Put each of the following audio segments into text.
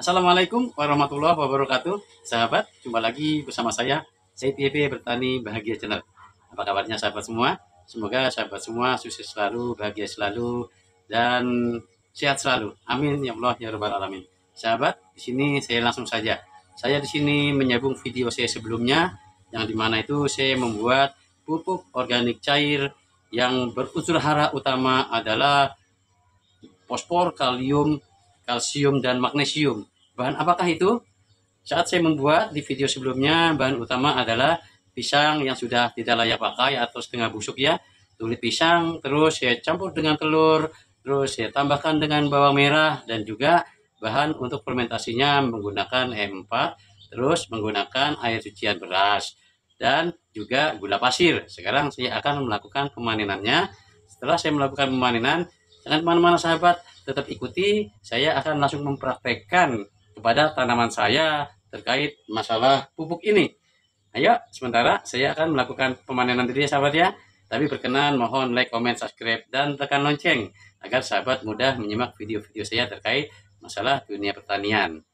Assalamualaikum warahmatullahi wabarakatuh. Sahabat, jumpa lagi bersama saya TV Bertani Bahagia Channel. Apa kabarnya sahabat semua? Semoga sahabat semua sukses selalu, bahagia selalu, dan sehat selalu. Amin ya Allah ya Rabbal Alamin. Sahabat, di sini saya langsung saja. Saya di sini menyambung video saya sebelumnya, yang dimana itu saya membuat pupuk organik cair yang berunsur hara utama adalah fosfor, kalium, kalsium, dan magnesium. Bahan apakah itu? Saat saya membuat di video sebelumnya, bahan utama adalah pisang yang sudah tidak layak pakai atau setengah busuk ya. Kulit pisang, terus saya campur dengan telur, terus saya tambahkan dengan bawang merah, dan juga bahan untuk fermentasinya menggunakan E4, terus menggunakan air cucian beras, dan juga gula pasir. Sekarang saya akan melakukan pemanenannya. Setelah saya melakukan pemanenan, jangan kemana-mana sahabat, tetap ikuti. Saya akan langsung mempraktekkan kepada tanaman saya terkait masalah pupuk ini. Ayo, sementara saya akan melakukan pemanenan dulu ya sahabat ya. Tapi berkenan mohon like, comment, subscribe, dan tekan lonceng agar sahabat mudah menyimak video-video saya terkait masalah dunia pertanian.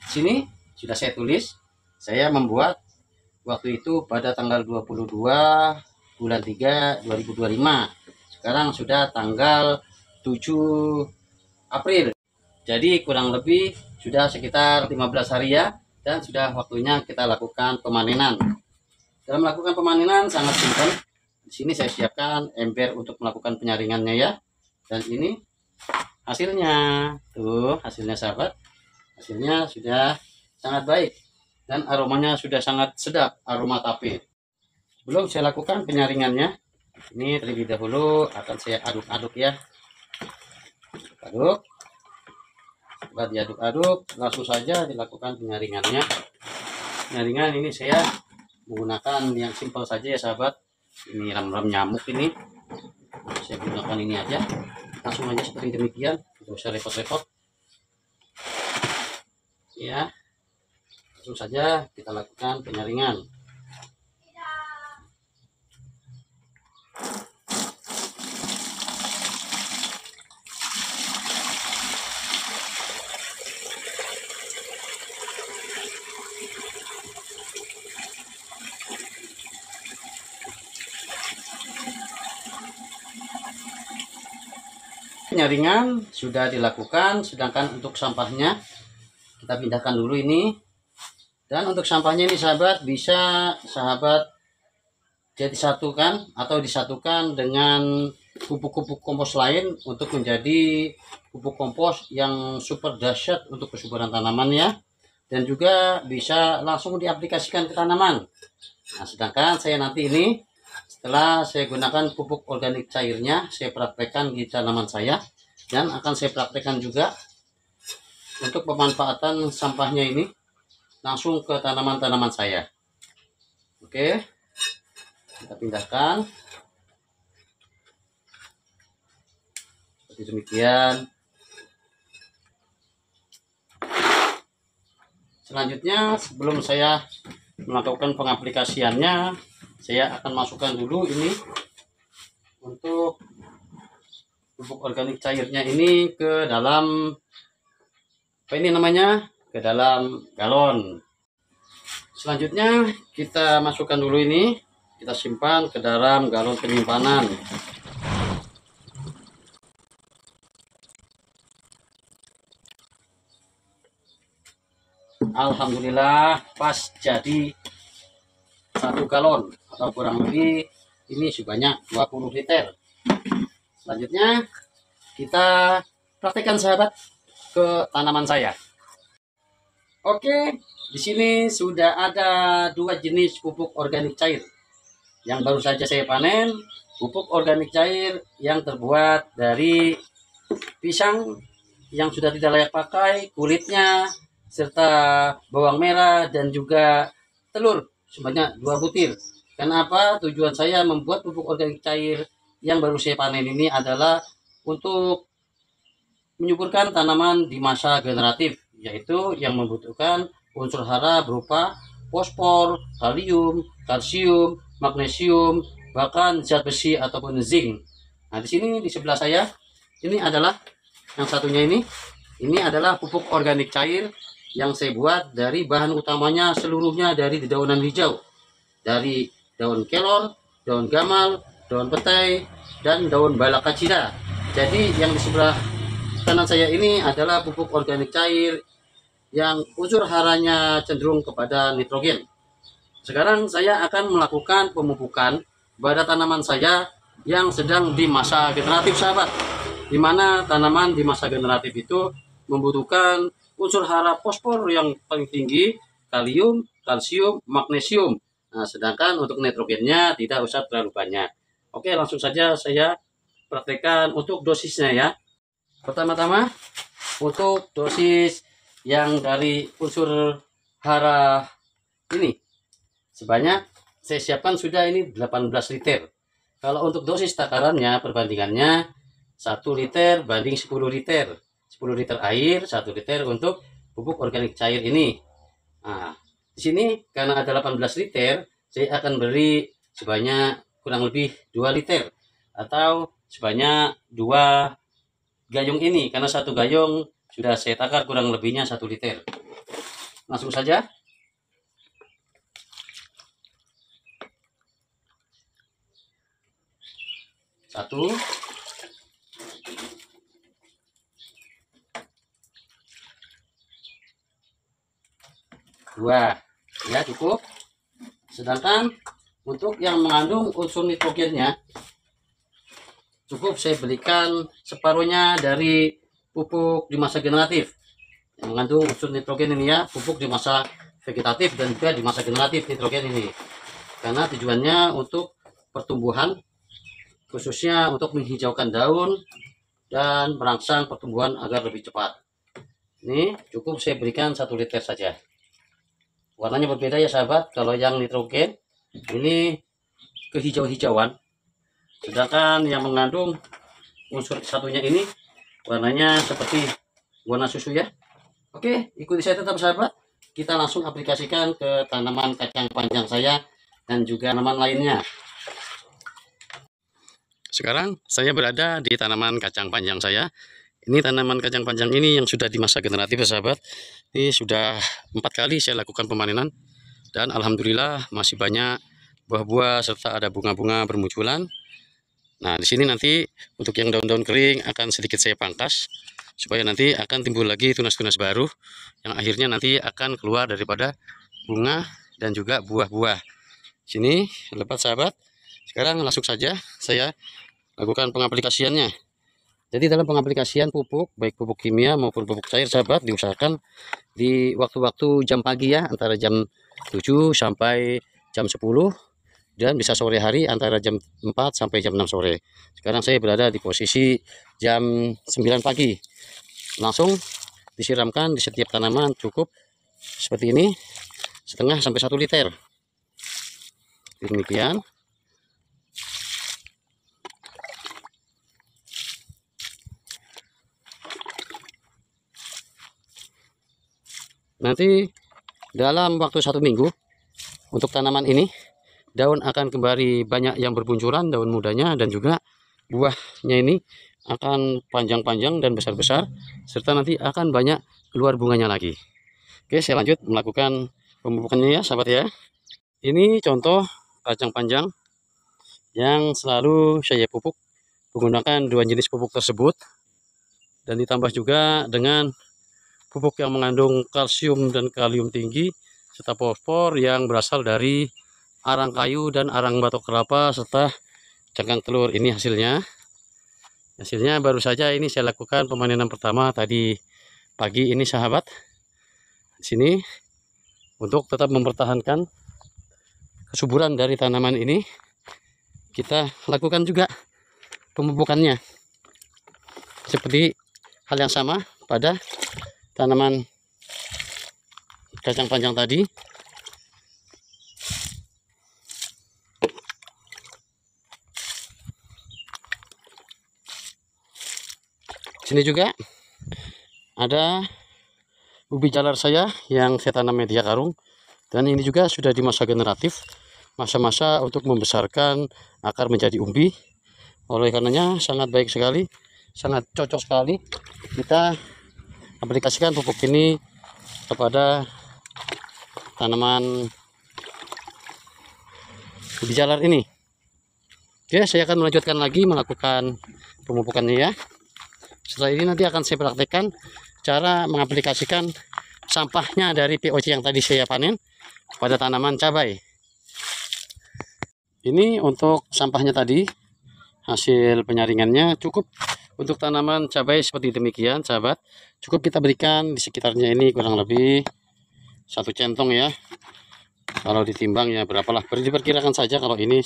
Sini sudah saya tulis, saya membuat waktu itu pada tanggal 22 bulan 3 2025. Sekarang sudah tanggal 7 April. Jadi kurang lebih sudah sekitar 15 hari ya, dan sudah waktunya kita lakukan pemanenan. Dalam melakukan pemanenan sangat simpel. Di sini saya siapkan ember untuk melakukan penyaringannya ya. Dan ini hasilnya. Tuh, hasilnya sahabat. Hasilnya sudah sangat baik dan aromanya sudah sangat sedap, aroma tapir. Sebelum saya lakukan penyaringannya, ini terlebih dahulu akan saya aduk-aduk ya. Aduk. Setelah diaduk-aduk, langsung saja dilakukan penyaringannya. Penyaringan ini saya menggunakan yang simpel saja ya sahabat. Ini ram-ram nyamuk ini. Saya gunakan ini aja. Langsung aja seperti demikian, tidak usah repot-repot. Ya. Langsung saja kita lakukan penyaringan. Penyaringan sudah dilakukan, sedangkan untuk sampahnya kita pindahkan dulu ini. Dan untuk sampahnya ini sahabat, bisa sahabat jadi satukan atau disatukan dengan pupuk-pupuk kompos lain untuk menjadi pupuk kompos yang super dahsyat untuk kesuburan tanaman ya. Dan juga bisa langsung diaplikasikan ke tanaman. Nah, sedangkan saya nanti ini setelah saya gunakan pupuk organik cairnya, saya praktekkan di tanaman saya, dan akan saya praktekkan juga untuk pemanfaatan sampahnya ini langsung ke tanaman-tanaman saya. Oke, kita pindahkan seperti demikian. Selanjutnya, sebelum saya melakukan pengaplikasiannya, saya akan masukkan dulu ini untuk pupuk organik cairnya ini ke dalam apa ini namanya, ke dalam galon. Selanjutnya kita masukkan dulu ini, kita simpan ke dalam galon penyimpanan. Alhamdulillah pas jadi 1 galon atau kurang lebih ini sebanyak 20 liter. Selanjutnya kita praktekkan sahabat ke tanaman saya. Oke, di sini sudah ada 2 jenis pupuk organik cair yang baru saja saya panen. Pupuk organik cair yang terbuat dari pisang yang sudah tidak layak pakai, kulitnya, serta bawang merah dan juga telur sebanyak 2 butir. Kenapa? Tujuan saya membuat pupuk organik cair yang baru saya panen ini adalah untuk menyuburkan tanaman di masa generatif, yaitu yang membutuhkan unsur hara berupa fosfor, kalium, kalsium, magnesium, bahkan zat besi ataupun zinc. Nah, di sini di sebelah saya ini adalah yang satunya ini Ini adalah pupuk organik cair yang saya buat dari bahan utamanya seluruhnya dari dedaunan hijau. Dari daun kelor, daun gamal, daun petai, dan daun balakacida. Jadi yang di sebelah kanan saya ini adalah pupuk organik cair yang unsur haranya cenderung kepada nitrogen. Sekarang saya akan melakukan pemupukan pada tanaman saya yang sedang di masa generatif, sahabat. Di mana tanaman di masa generatif itu membutuhkan unsur hara fosfor yang paling tinggi, kalium, kalsium, magnesium. Nah, sedangkan untuk nitrogennya tidak usah terlalu banyak. Oke, langsung saja saya praktekkan untuk dosisnya ya. Pertama-tama untuk dosis yang dari unsur hara ini sebanyak saya siapkan sudah ini 18 liter. Kalau untuk dosis takarannya perbandingannya 1 liter banding 10 liter. 10 liter air, 1 liter untuk pupuk organik cair ini. Nah, di sini karena ada 18 liter, saya akan beri sebanyak kurang lebih 2 liter atau sebanyak 2 gayung ini, karena satu gayung sudah saya takar kurang lebihnya 1 liter. Langsung saja. Satu, dua, ya cukup. Sedangkan untuk yang mengandung unsur nitrogennya cukup saya berikan separuhnya dari pupuk di masa generatif yang mengandung unsur nitrogen ini ya, pupuk di masa vegetatif dan juga di masa generatif nitrogen ini, karena tujuannya untuk pertumbuhan, khususnya untuk menghijaukan daun dan merangsang pertumbuhan agar lebih cepat. Ini cukup saya berikan 1 liter saja. Warnanya berbeda ya sahabat. Kalau yang nitrogen ini kehijau-hijauan, sedangkan yang mengandung unsur satunya ini warnanya seperti warna susu ya. Oke, ikuti saya tetap sahabat. Kita langsung aplikasikan ke tanaman kacang panjang saya dan juga tanaman lainnya. Sekarang saya berada di tanaman kacang panjang saya. Ini tanaman kacang panjang ini yang sudah di masa generatif ya sahabat. Ini sudah 4 kali saya lakukan pemanenan dan alhamdulillah masih banyak buah-buah serta ada bunga-bunga bermunculan. Nah, di sini nanti untuk yang daun-daun kering akan sedikit saya pangkas supaya nanti akan timbul lagi tunas-tunas baru yang akhirnya nanti akan keluar daripada bunga dan juga buah-buah. Sini lebat sahabat. Sekarang langsung saja saya lakukan pengaplikasiannya. Jadi dalam pengaplikasian pupuk, baik pupuk kimia maupun pupuk cair sahabat, diusahakan di waktu-waktu jam pagi ya, antara jam 7 sampai jam 10, dan bisa sore hari antara jam 4 sampai jam 6 sore. Sekarang saya berada di posisi jam 9 pagi. Langsung disiramkan di setiap tanaman cukup seperti ini, setengah sampai 1 liter. Demikian. Nanti dalam waktu 1 minggu untuk tanaman ini daun akan kembali banyak yang berbunculan, daun mudanya, dan juga buahnya ini akan panjang-panjang dan besar-besar, serta nanti akan banyak keluar bunganya lagi. Oke, saya lanjut melakukan pemupukannya ya sahabat ya. Ini contoh kacang panjang yang selalu saya pupuk menggunakan 2 jenis pupuk tersebut, dan ditambah juga dengan pupuk yang mengandung kalsium dan kalium tinggi serta fosfor yang berasal dari arang kayu dan arang batok kelapa serta cangkang telur. Ini hasilnya baru saja ini saya lakukan pemanenan pertama tadi pagi ini sahabat. Di sini untuk tetap mempertahankan kesuburan dari tanaman ini, kita lakukan juga pemupukannya seperti hal yang sama pada tanaman kacang panjang tadi. Sini juga ada ubi jalar saya yang saya tanam media karung, dan ini juga sudah di masa generatif, masa-masa untuk membesarkan akar menjadi umbi. Oleh karenanya sangat baik sekali, sangat cocok sekali kita aplikasikan pupuk ini kepada tanaman ubi jalar ini. Oke, saya akan melanjutkan lagi melakukan pemupukannya ya. Setelah ini nanti akan saya praktekkan cara mengaplikasikan sampahnya dari POC yang tadi saya panen pada tanaman cabai. Ini untuk sampahnya tadi, hasil penyaringannya cukup untuk tanaman cabai seperti demikian sahabat. Cukup kita berikan di sekitarnya ini kurang lebih 1 centong ya. Kalau ditimbang ya berapalah, diperkirakan saja kalau ini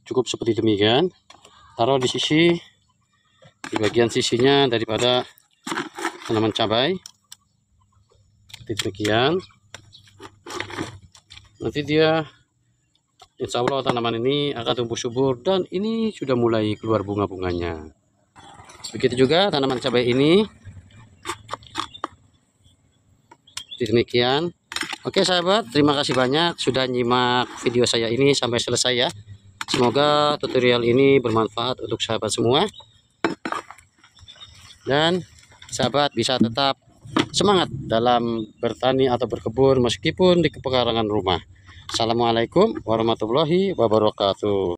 cukup seperti demikian. Taruh di sisi, di bagian sisinya daripada tanaman cabai seperti demikian. Nanti dia insya Allah tanaman ini akan tumbuh subur dan ini sudah mulai keluar bunga-bunganya. Begitu juga tanaman cabai ini seperti demikian. Oke sahabat, terima kasih banyak sudah nyimak video saya ini sampai selesai ya. Semoga tutorial ini bermanfaat untuk sahabat semua, dan sahabat bisa tetap semangat dalam bertani atau berkebun meskipun di pekarangan rumah. Assalamualaikum warahmatullahi wabarakatuh.